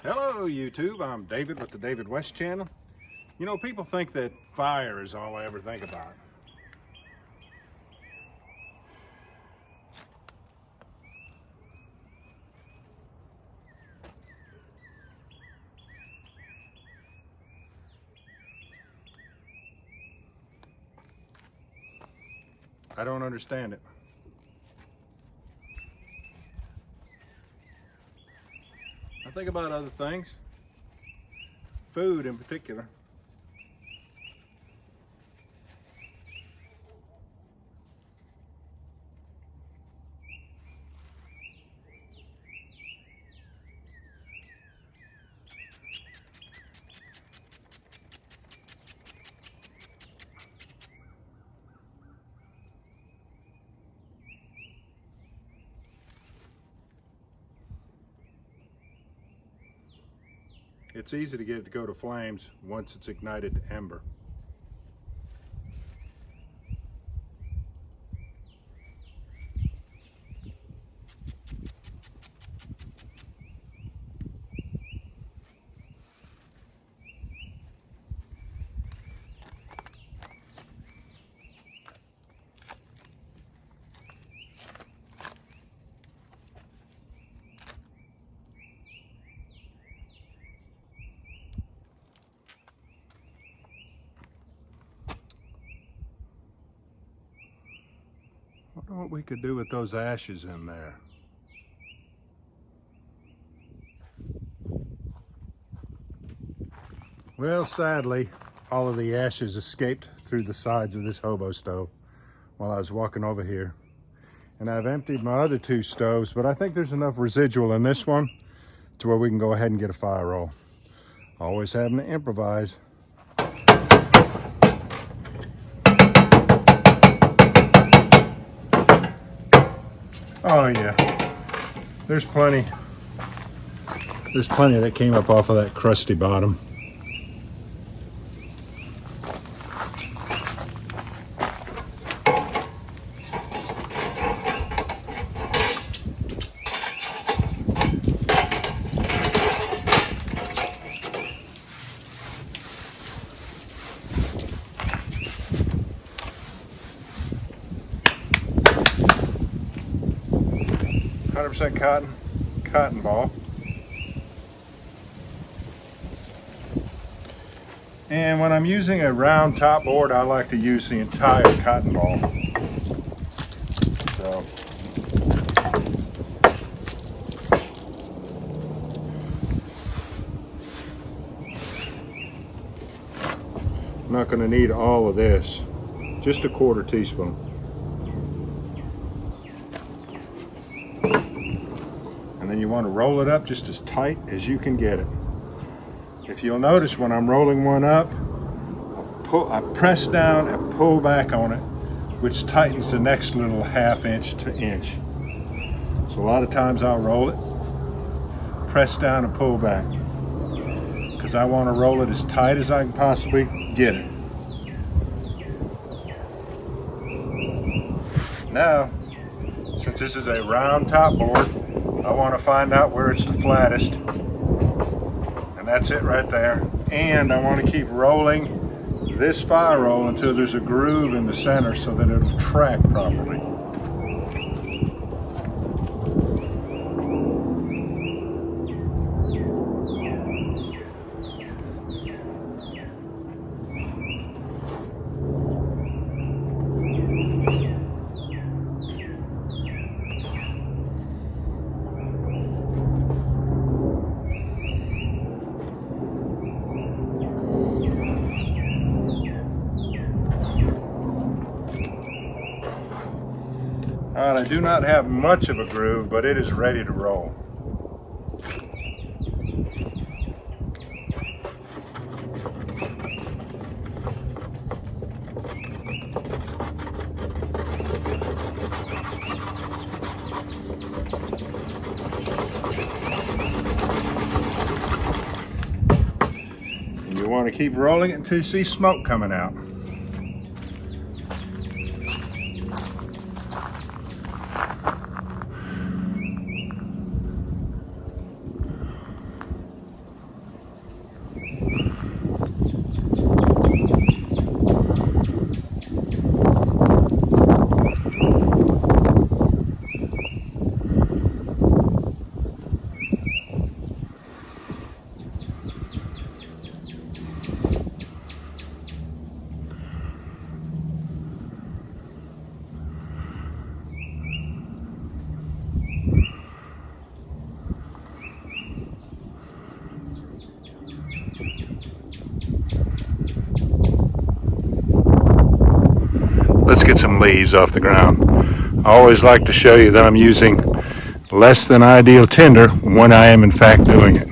Hello YouTube, I'm David with the David West channel. You know, people think that fire is all I ever think about. I don't understand it. I think about other things, food in particular. It's easy to get it to go to flames once it's ignited to ember. I wonder what we could do with those ashes in there. Well, sadly, all of the ashes escaped through the sides of this hobo stove while I was walking over here. And I've emptied my other two stoves, but I think there's enough residual in this one to where we can go ahead and get a fire roll. Always having to improvise. Oh yeah, there's plenty that came up off of that crusty bottom. Cotton ball. And when I'm using a round top board, I like to use the entire cotton ball. So I'm not going to need all of this, just a quarter teaspoon. And then you want to roll it up just as tight as you can get it. If you'll notice, when I'm rolling one up, I press down and pull back on it, which tightens the next little ½ inch to inch. So a lot of times I'll roll it, press down and pull back, because I want to roll it as tight as I can possibly get it. Now, since this is a round top board, I want to find out where it's the flattest, and that's it right there. And I want to keep rolling this fire roll until there's a groove in the center so that it'll track properly. Alright, I do not have much of a groove, but it is ready to roll. And you want to keep rolling it until you see smoke coming out. some leaves off the ground. I always like to show you that I'm using less than ideal tinder when I am in fact doing it.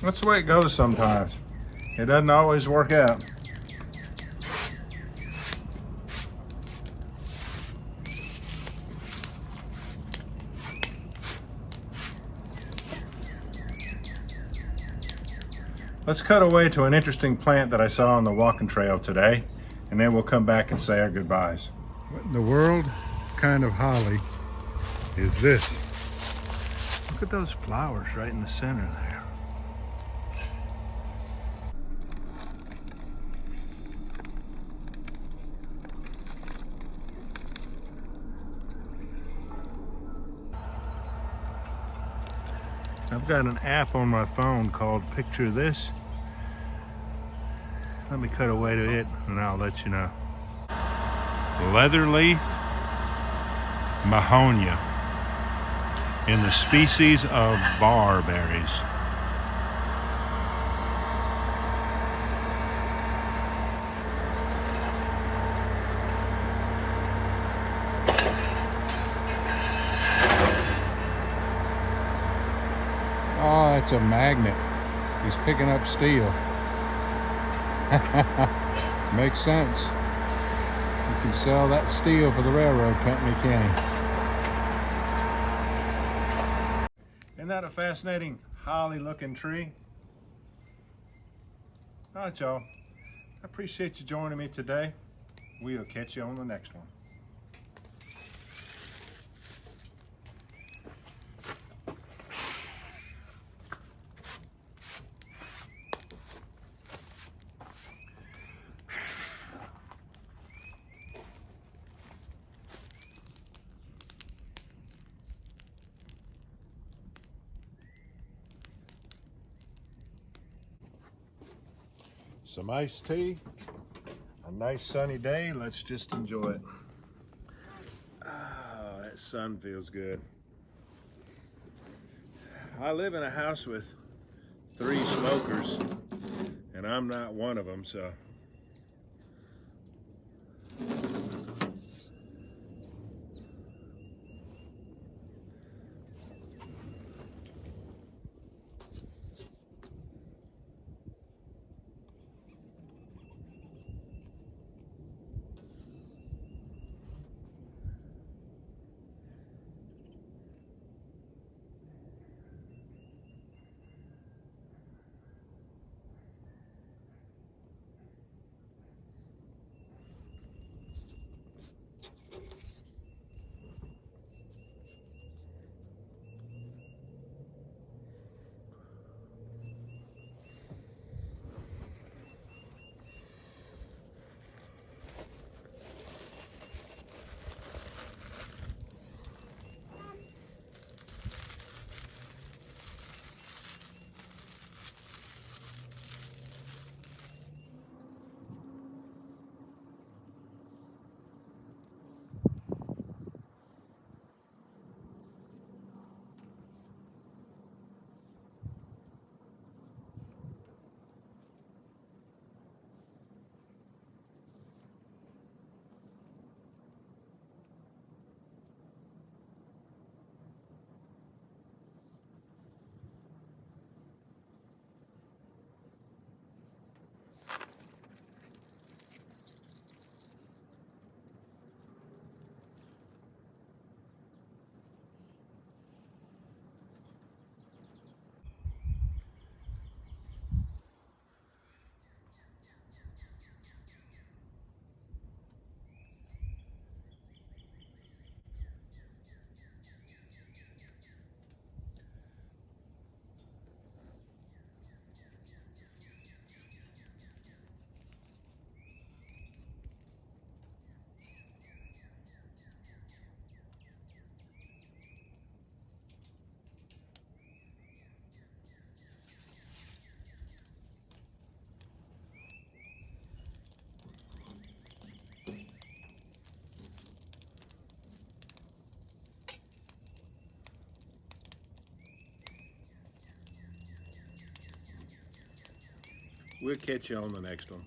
That's the way it goes sometimes. It doesn't always work out. Let's cut away to an interesting plant that I saw on the walking trail today, and then we'll come back and say our goodbyes. What in the world kind of holly is this? Look at those flowers right in the center there. I've got an app on my phone called Picture This. Let me cut away to it and I'll let you know. Leatherleaf mahonia in the species of barberries. Oh, it's a magnet. He's picking up steel. Makes sense. You can sell that steel for the railroad company, can't you? Isn't that a fascinating holly looking tree? All right, y'all. I appreciate you joining me today. We'll catch you on the next one. Some iced tea, a nice sunny day. Let's just enjoy it. Ah, that sun feels good. I live in a house with 3 smokers, and I'm not one of them, so. We'll catch you on the next one.